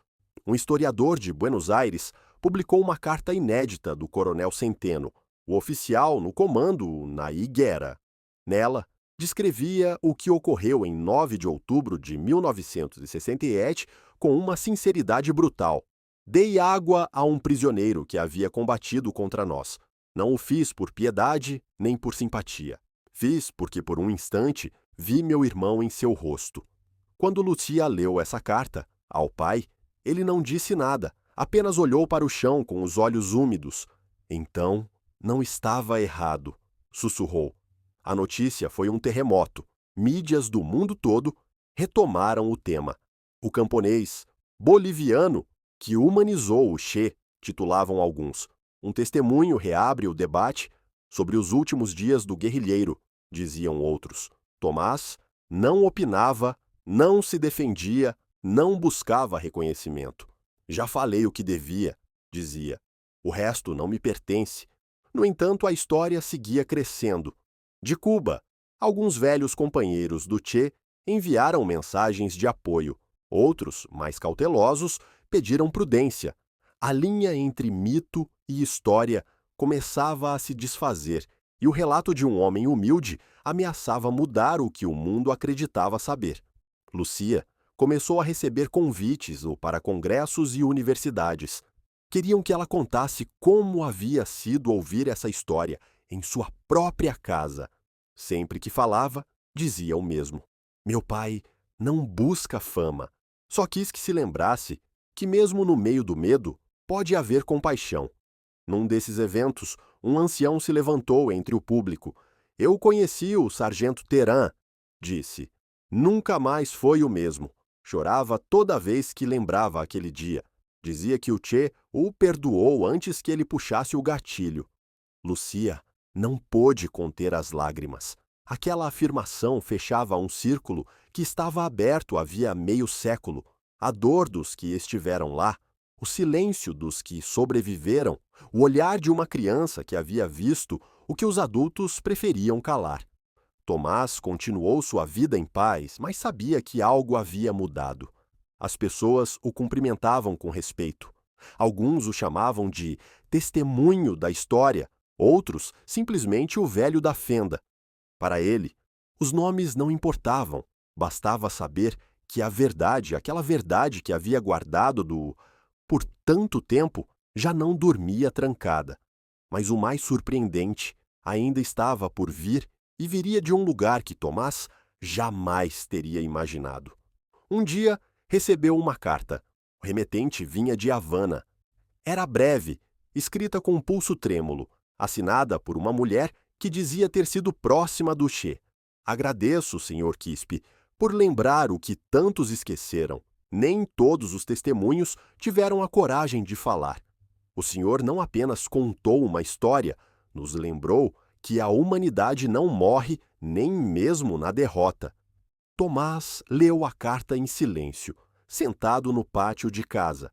Um historiador de Buenos Aires publicou uma carta inédita do coronel Centeno, o oficial no comando na Higuera. Nela, descrevia o que ocorreu em 9 de outubro de 1967 com uma sinceridade brutal. "Dei água a um prisioneiro que havia combatido contra nós. Não o fiz por piedade nem por simpatia. Fiz porque por um instante vi meu irmão em seu rosto." Quando Lúcia leu essa carta ao pai, ele não disse nada, apenas olhou para o chão com os olhos úmidos. "Então, não estava errado", sussurrou. A notícia foi um terremoto. Mídias do mundo todo retomaram o tema. "O camponês boliviano que humanizou o Che", titulavam alguns. "Um testemunho reabre o debate sobre os últimos dias do guerrilheiro", diziam outros. Tomás não opinava, não se defendia, não buscava reconhecimento. Já falei o que devia, dizia. O resto não me pertence. No entanto, a história seguia crescendo. De Cuba, alguns velhos companheiros do Che enviaram mensagens de apoio. Outros, mais cautelosos, pediram prudência. A linha entre mito e história começava a se desfazer, e o relato de um homem humilde ameaçava mudar o que o mundo acreditava saber. Lucia começou a receber convites para congressos e universidades. Queriam que ela contasse como havia sido ouvir essa história em sua própria casa. Sempre que falava, dizia o mesmo. Meu pai não busca fama. Só quis que se lembrasse que mesmo no meio do medo, pode haver compaixão. Num desses eventos, um ancião se levantou entre o público. Eu conheci o sargento Teran, disse. Nunca mais foi o mesmo. Chorava toda vez que lembrava aquele dia. Dizia que o Che o perdoou antes que ele puxasse o gatilho. Lucia não pôde conter as lágrimas. Aquela afirmação fechava um círculo que estava aberto havia meio século. A dor dos que estiveram lá, o silêncio dos que sobreviveram, o olhar de uma criança que havia visto o que os adultos preferiam calar. Tomás continuou sua vida em paz, mas sabia que algo havia mudado. As pessoas o cumprimentavam com respeito. Alguns o chamavam de testemunho da história, outros simplesmente o velho da fenda. Para ele, os nomes não importavam, bastava saber que a verdade, aquela verdade que havia guardado por tanto tempo, já não dormia trancada. Mas o mais surpreendente ainda estava por vir e viria de um lugar que Tomás jamais teria imaginado. Um dia, recebeu uma carta. O remetente vinha de Havana. Era breve, escrita com um pulso trêmulo, assinada por uma mulher que dizia ter sido próxima do Che. Agradeço, Sr. Quispe, por lembrar o que tantos esqueceram. Nem todos os testemunhos tiveram a coragem de falar. O senhor não apenas contou uma história, nos lembrou que a humanidade não morre nem mesmo na derrota. Tomás leu a carta em silêncio, sentado no pátio de casa.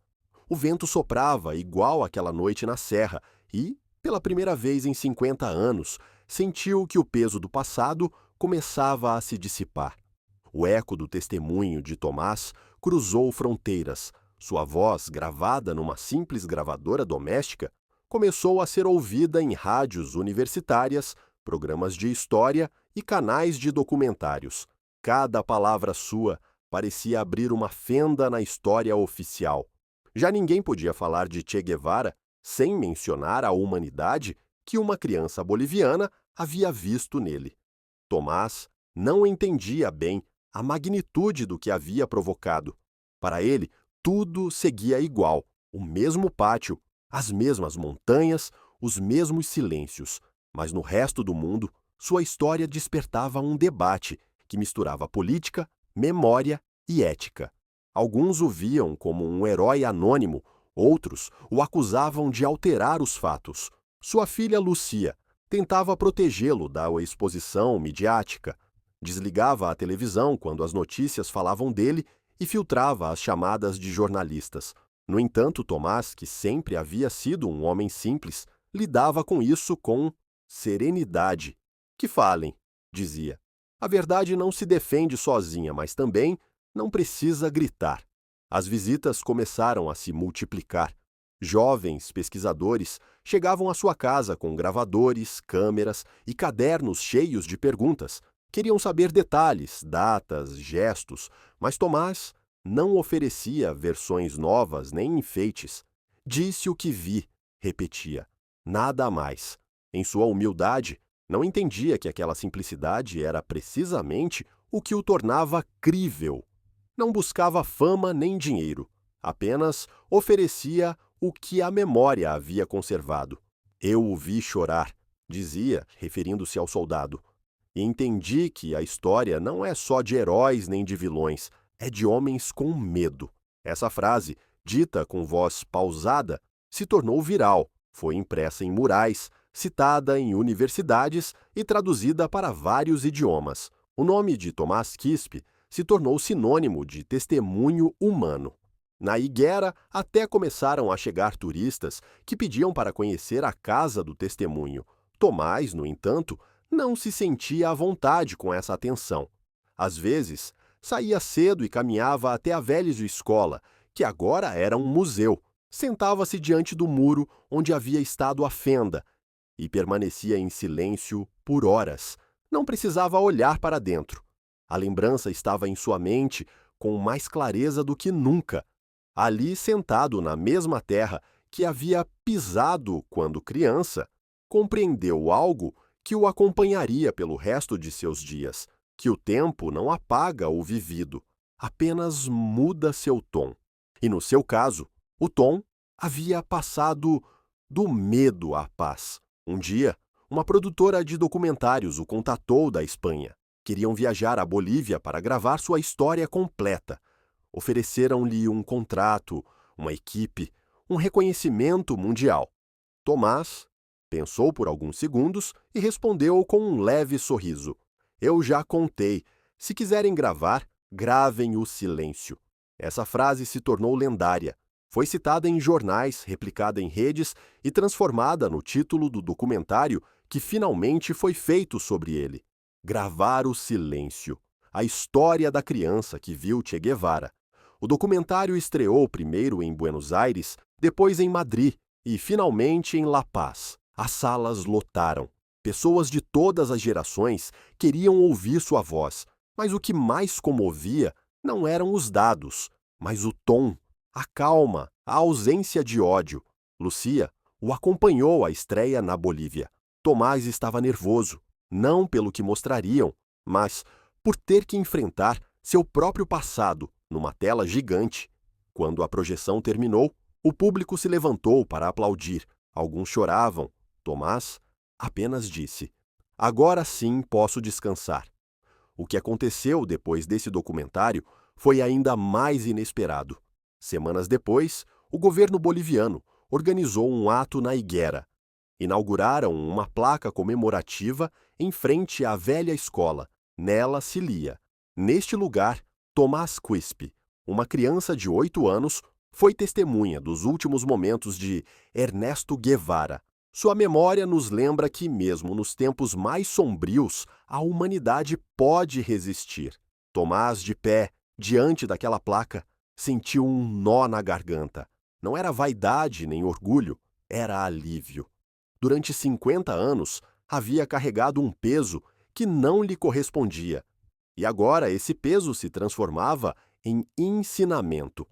O vento soprava igual aquela noite na serra e, pela primeira vez em 50 anos, sentiu que o peso do passado começava a se dissipar. O eco do testemunho de Tomás cruzou fronteiras. Sua voz, gravada numa simples gravadora doméstica, começou a ser ouvida em rádios universitárias, programas de história e canais de documentários. Cada palavra sua parecia abrir uma fenda na história oficial. Já ninguém podia falar de Che Guevara sem mencionar a humanidade que uma criança boliviana havia visto nele. Tomás não entendia bem a magnitude do que havia provocado. Para ele, tudo seguia igual, o mesmo pátio, as mesmas montanhas, os mesmos silêncios. Mas no resto do mundo, sua história despertava um debate que misturava política, memória e ética. Alguns o viam como um herói anônimo, outros o acusavam de alterar os fatos. Sua filha Lucia tentava protegê-lo da exposição midiática. Desligava a televisão quando as notícias falavam dele e filtrava as chamadas de jornalistas. No entanto, Tomás, que sempre havia sido um homem simples, lidava com isso com serenidade. Que falem, dizia. A verdade não se defende sozinha, mas também não precisa gritar. As visitas começaram a se multiplicar. Jovens pesquisadores chegavam à sua casa com gravadores, câmeras e cadernos cheios de perguntas. Queriam saber detalhes, datas, gestos, mas Tomás não oferecia versões novas nem enfeites. Disse o que vi, repetia. Nada mais. Em sua humildade, não entendia que aquela simplicidade era precisamente o que o tornava crível. Não buscava fama nem dinheiro. Apenas oferecia o que a memória havia conservado. Eu o vi chorar, dizia, referindo-se ao soldado. E entendi que a história não é só de heróis nem de vilões, é de homens com medo. Essa frase, dita com voz pausada, se tornou viral, foi impressa em murais, citada em universidades e traduzida para vários idiomas. O nome de Tomás Quispe se tornou sinônimo de testemunho humano. Na Higuera, até começaram a chegar turistas que pediam para conhecer a casa do testemunho. Tomás, no entanto, não se sentia à vontade com essa atenção. Às vezes, saía cedo e caminhava até a velha escola, que agora era um museu. Sentava-se diante do muro onde havia estado a fenda e permanecia em silêncio por horas. Não precisava olhar para dentro. A lembrança estava em sua mente com mais clareza do que nunca. Ali, sentado na mesma terra que havia pisado quando criança, compreendeu algo que o acompanharia pelo resto de seus dias, que o tempo não apaga o vivido, apenas muda seu tom. E no seu caso, o tom havia passado do medo à paz. Um dia, uma produtora de documentários o contatou da Espanha. Queriam viajar à Bolívia para gravar sua história completa. Ofereceram-lhe um contrato, uma equipe, um reconhecimento mundial. Tomás pensou por alguns segundos e respondeu com um leve sorriso. Eu já contei. Se quiserem gravar, gravem o silêncio. Essa frase se tornou lendária. Foi citada em jornais, replicada em redes e transformada no título do documentário que finalmente foi feito sobre ele. Gravar o silêncio. A história da criança que viu Che Guevara. O documentário estreou primeiro em Buenos Aires, depois em Madrid e, finalmente, em La Paz. As salas lotaram. Pessoas de todas as gerações queriam ouvir sua voz, mas o que mais comovia não eram os dados, mas o tom, a calma, a ausência de ódio. Lúcia o acompanhou à estreia na Bolívia. Tomás estava nervoso, não pelo que mostrariam, mas por ter que enfrentar seu próprio passado numa tela gigante. Quando a projeção terminou, o público se levantou para aplaudir. Alguns choravam. Tomás apenas disse: agora sim posso descansar. O que aconteceu depois desse documentário foi ainda mais inesperado. Semanas depois, o governo boliviano organizou um ato na Higuera. Inauguraram uma placa comemorativa em frente à velha escola. Nela se lia: neste lugar, Tomás Quispe, uma criança de 8 anos, foi testemunha dos últimos momentos de Ernesto Guevara. Sua memória nos lembra que, mesmo nos tempos mais sombrios, a humanidade pode resistir. Tomás, de pé, diante daquela placa, sentiu um nó na garganta. Não era vaidade nem orgulho, era alívio. Durante 50 anos, havia carregado um peso que não lhe correspondia. E agora esse peso se transformava em ensinamento.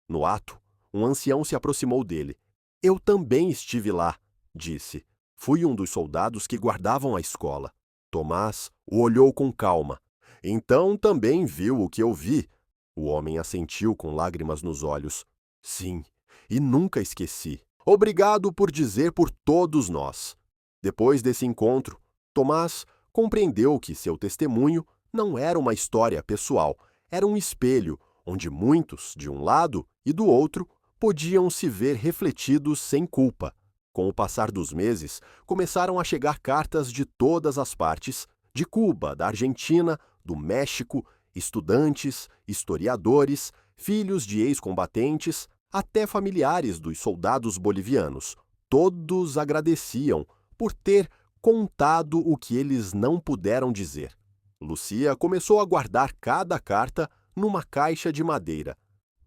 No ato, um ancião se aproximou dele. Eu também estive lá, disse. Fui um dos soldados que guardavam a escola. Tomás o olhou com calma. Então também viu o que eu vi. O homem assentiu com lágrimas nos olhos. Sim, e nunca esqueci. Obrigado por dizer por todos nós. Depois desse encontro, Tomás compreendeu que seu testemunho não era uma história pessoal, era um espelho onde muitos, de um lado e do outro, podiam se ver refletidos sem culpa. Com o passar dos meses, começaram a chegar cartas de todas as partes, de Cuba, da Argentina, do México, estudantes, historiadores, filhos de ex-combatentes, até familiares dos soldados bolivianos. Todos agradeciam por ter contado o que eles não puderam dizer. Lúcia começou a guardar cada carta numa caixa de madeira.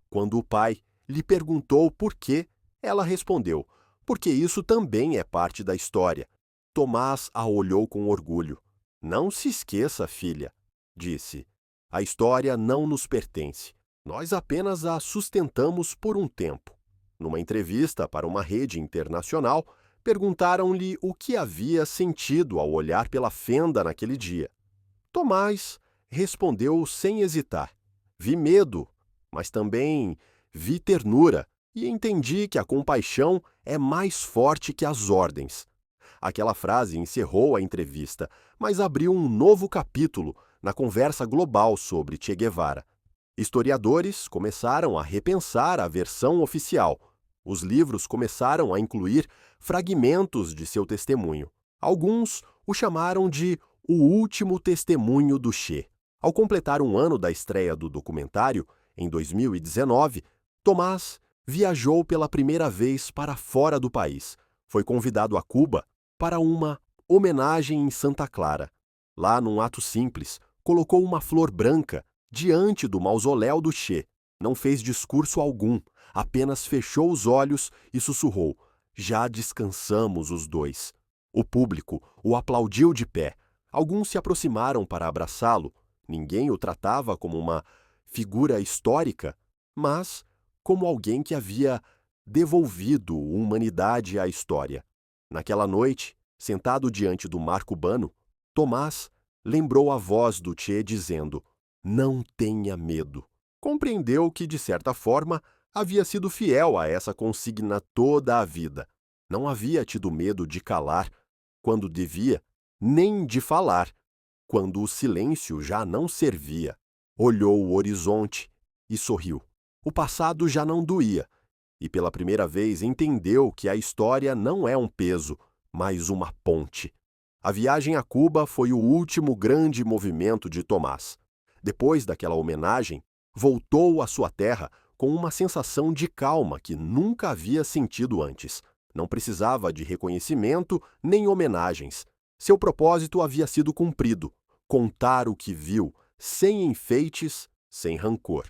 Quando o pai lhe perguntou por quê, ela respondeu: porque isso também é parte da história. Tomás a olhou com orgulho. Não se esqueça, filha, disse. A história não nos pertence. Nós apenas a sustentamos por um tempo. Numa entrevista para uma rede internacional, perguntaram-lhe o que havia sentido ao olhar pela fenda naquele dia. Tomás respondeu sem hesitar. Vi medo, mas também vi ternura e entendi que a compaixão é mais forte que as ordens. Aquela frase encerrou a entrevista, mas abriu um novo capítulo na conversa global sobre Che Guevara. Historiadores começaram a repensar a versão oficial. Os livros começaram a incluir fragmentos de seu testemunho. Alguns o chamaram de O Último Testemunho do Che. Ao completar um ano da estreia do documentário, em 2019, Tomás viajou pela primeira vez para fora do país. Foi convidado a Cuba para uma homenagem em Santa Clara. Lá, num ato simples, colocou uma flor branca diante do mausoléu do Che. Não fez discurso algum, apenas fechou os olhos e sussurrou: "Já descansamos os dois." O público o aplaudiu de pé. Alguns se aproximaram para abraçá-lo. Ninguém o tratava como uma figura histórica, mas como alguém que havia devolvido humanidade à história. Naquela noite, sentado diante do mar cubano, Tomás lembrou a voz do Che dizendo: "Não tenha medo." Compreendeu que, de certa forma, havia sido fiel a essa consigna toda a vida. Não havia tido medo de calar quando devia, nem de falar quando o silêncio já não servia. Olhou o horizonte e sorriu. O passado já não doía, e pela primeira vez entendeu que a história não é um peso, mas uma ponte. A viagem a Cuba foi o último grande movimento de Tomás. Depois daquela homenagem, voltou à sua terra com uma sensação de calma que nunca havia sentido antes. Não precisava de reconhecimento nem homenagens. Seu propósito havia sido cumprido: contar o que viu, sem enfeites, sem rancor.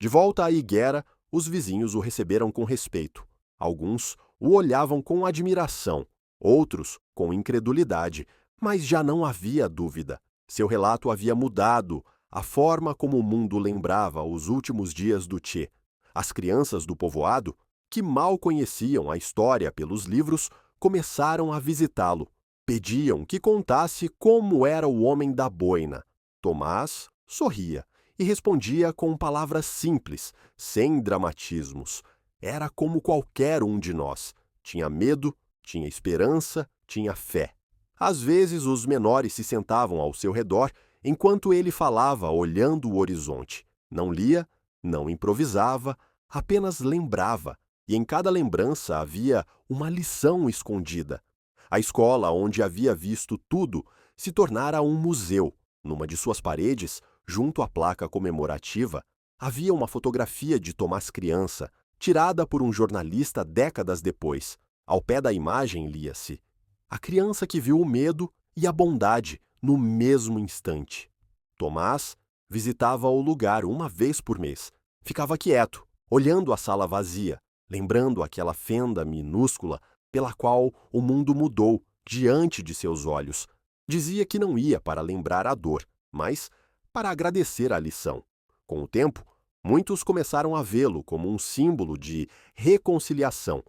De volta à Higuera, os vizinhos o receberam com respeito. Alguns o olhavam com admiração, outros com incredulidade, mas já não havia dúvida. Seu relato havia mudado a forma como o mundo lembrava os últimos dias do Che. As crianças do povoado, que mal conheciam a história pelos livros, começaram a visitá-lo. Pediam que contasse como era o homem da boina. Tomás sorria e respondia com palavras simples, sem dramatismos. Era como qualquer um de nós. Tinha medo, tinha esperança, tinha fé. Às vezes, os menores se sentavam ao seu redor enquanto ele falava, olhando o horizonte. Não lia, não improvisava, apenas lembrava, e em cada lembrança havia uma lição escondida. A escola onde havia visto tudo se tornara um museu. Numa de suas paredes, junto à placa comemorativa, havia uma fotografia de Tomás criança, tirada por um jornalista décadas depois. Ao pé da imagem lia-se: "A criança que viu o medo e a bondade no mesmo instante." Tomás visitava o lugar uma vez por mês. Ficava quieto, olhando a sala vazia, lembrando aquela fenda minúscula pela qual o mundo mudou diante de seus olhos. Dizia que não ia para lembrar a dor, mas para agradecer a lição. Com o tempo, muitos começaram a vê-lo como um símbolo de reconciliação.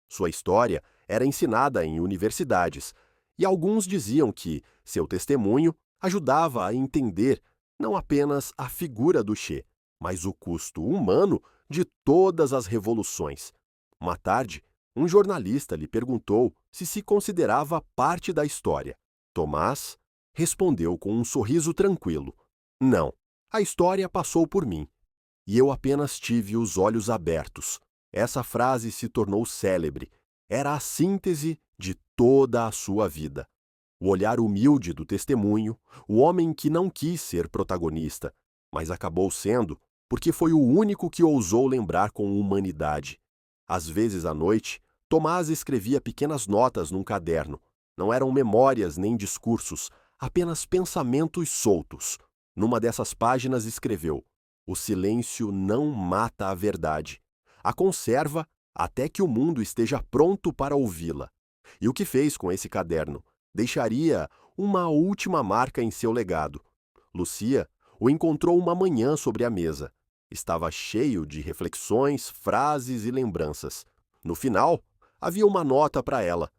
Sua história era ensinada em universidades, e alguns diziam que seu testemunho ajudava a entender não apenas a figura do Che, mas o custo humano de todas as revoluções. Uma tarde, um jornalista lhe perguntou se considerava parte da história. Tomás respondeu com um sorriso tranquilo: "Não, a história passou por mim, e eu apenas tive os olhos abertos." Essa frase se tornou célebre. Era a síntese de toda a sua vida. O olhar humilde do testemunho, o homem que não quis ser protagonista, mas acabou sendo, porque foi o único que ousou lembrar com humanidade. Às vezes à noite, Tomás escrevia pequenas notas num caderno. Não eram memórias nem discursos, apenas pensamentos soltos. Numa dessas páginas escreveu: "O silêncio não mata a verdade. A conserva até que o mundo esteja pronto para ouvi-la." E o que fez com esse caderno? Deixaria uma última marca em seu legado. Lúcia o encontrou uma manhã sobre a mesa. Estava cheio de reflexões, frases e lembranças. No final, havia uma nota para ela: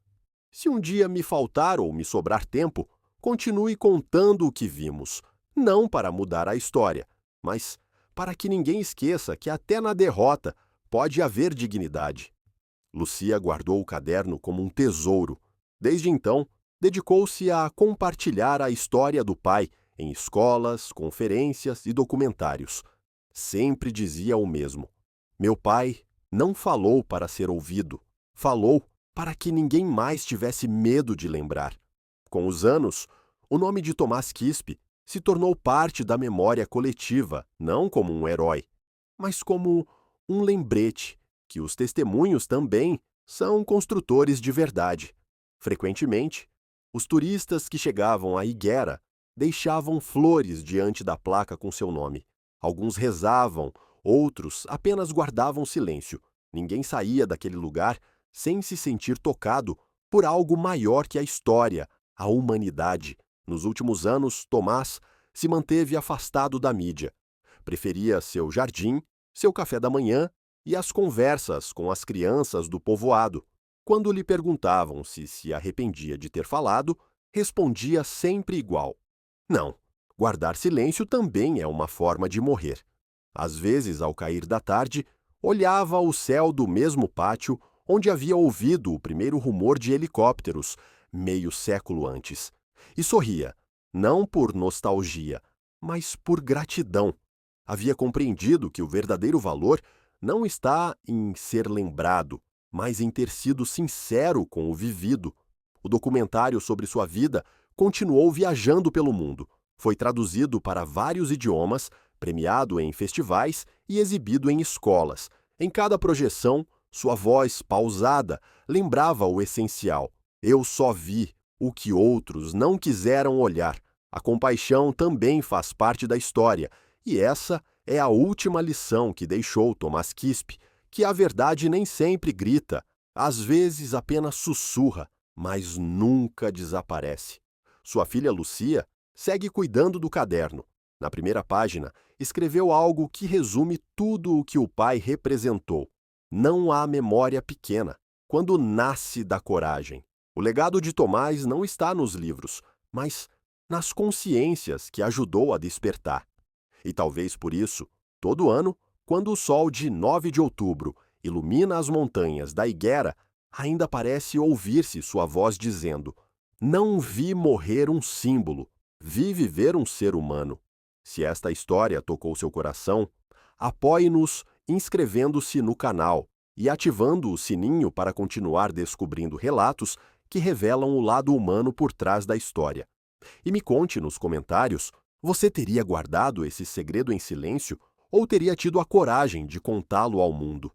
"Se um dia me faltar ou me sobrar tempo, continue contando o que vimos, não para mudar a história, mas para que ninguém esqueça que até na derrota pode haver dignidade." Lúcia guardou o caderno como um tesouro. Desde então, dedicou-se a compartilhar a história do pai em escolas, conferências e documentários. Sempre dizia o mesmo: "Meu pai não falou para ser ouvido, falou para que ninguém mais tivesse medo de lembrar." Com os anos, O nome de Tomás Quispe se tornou parte da memória coletiva, não como um herói, mas como um lembrete que os testemunhos também são construtores de verdade. Frequentemente, os turistas que chegavam à Higuera deixavam flores diante da placa com seu nome. Alguns rezavam, outros apenas guardavam silêncio. Ninguém saía daquele lugar sem se sentir tocado por algo maior que a história, a humanidade. Nos últimos anos, Tomás se manteve afastado da mídia. Preferia seu jardim, seu café da manhã e as conversas com as crianças do povoado. Quando lhe perguntavam se arrependia de ter falado, respondia sempre igual: não, guardar silêncio também é uma forma de morrer. Às vezes, ao cair da tarde, olhava o céu do mesmo pátio onde havia ouvido o primeiro rumor de helicópteros, meio século antes, e sorria, não por nostalgia, mas por gratidão. Havia compreendido que o verdadeiro valor não está em ser lembrado, mas em ter sido sincero com o vivido. O documentário sobre sua vida continuou viajando pelo mundo. Foi traduzido para vários idiomas, premiado em festivais e exibido em escolas. Em cada projeção, sua voz pausada lembrava o essencial. Eu só vi o que outros não quiseram olhar. A compaixão também faz parte da história, e essa é a última lição que deixou Tomás Quispe, que a verdade nem sempre grita, às vezes apenas sussurra, mas nunca desaparece. Sua filha Lucia segue cuidando do caderno. Na primeira página, escreveu algo que resume tudo o que o pai representou. Não há memória pequena, quando nasce da coragem. O legado de Tomás não está nos livros, mas nas consciências que ajudou a despertar. E talvez por isso, todo ano, quando o sol de 9 de outubro ilumina as montanhas da Higuera, ainda parece ouvir-se sua voz dizendo: não vi morrer um símbolo, vi viver um ser humano. Se esta história tocou seu coração, apoie-nos inscrevendo-se no canal e ativando o sininho para continuar descobrindo relatos que revelam o lado humano por trás da história. E me conte nos comentários, você teria guardado esse segredo em silêncio ou teria tido a coragem de contá-lo ao mundo?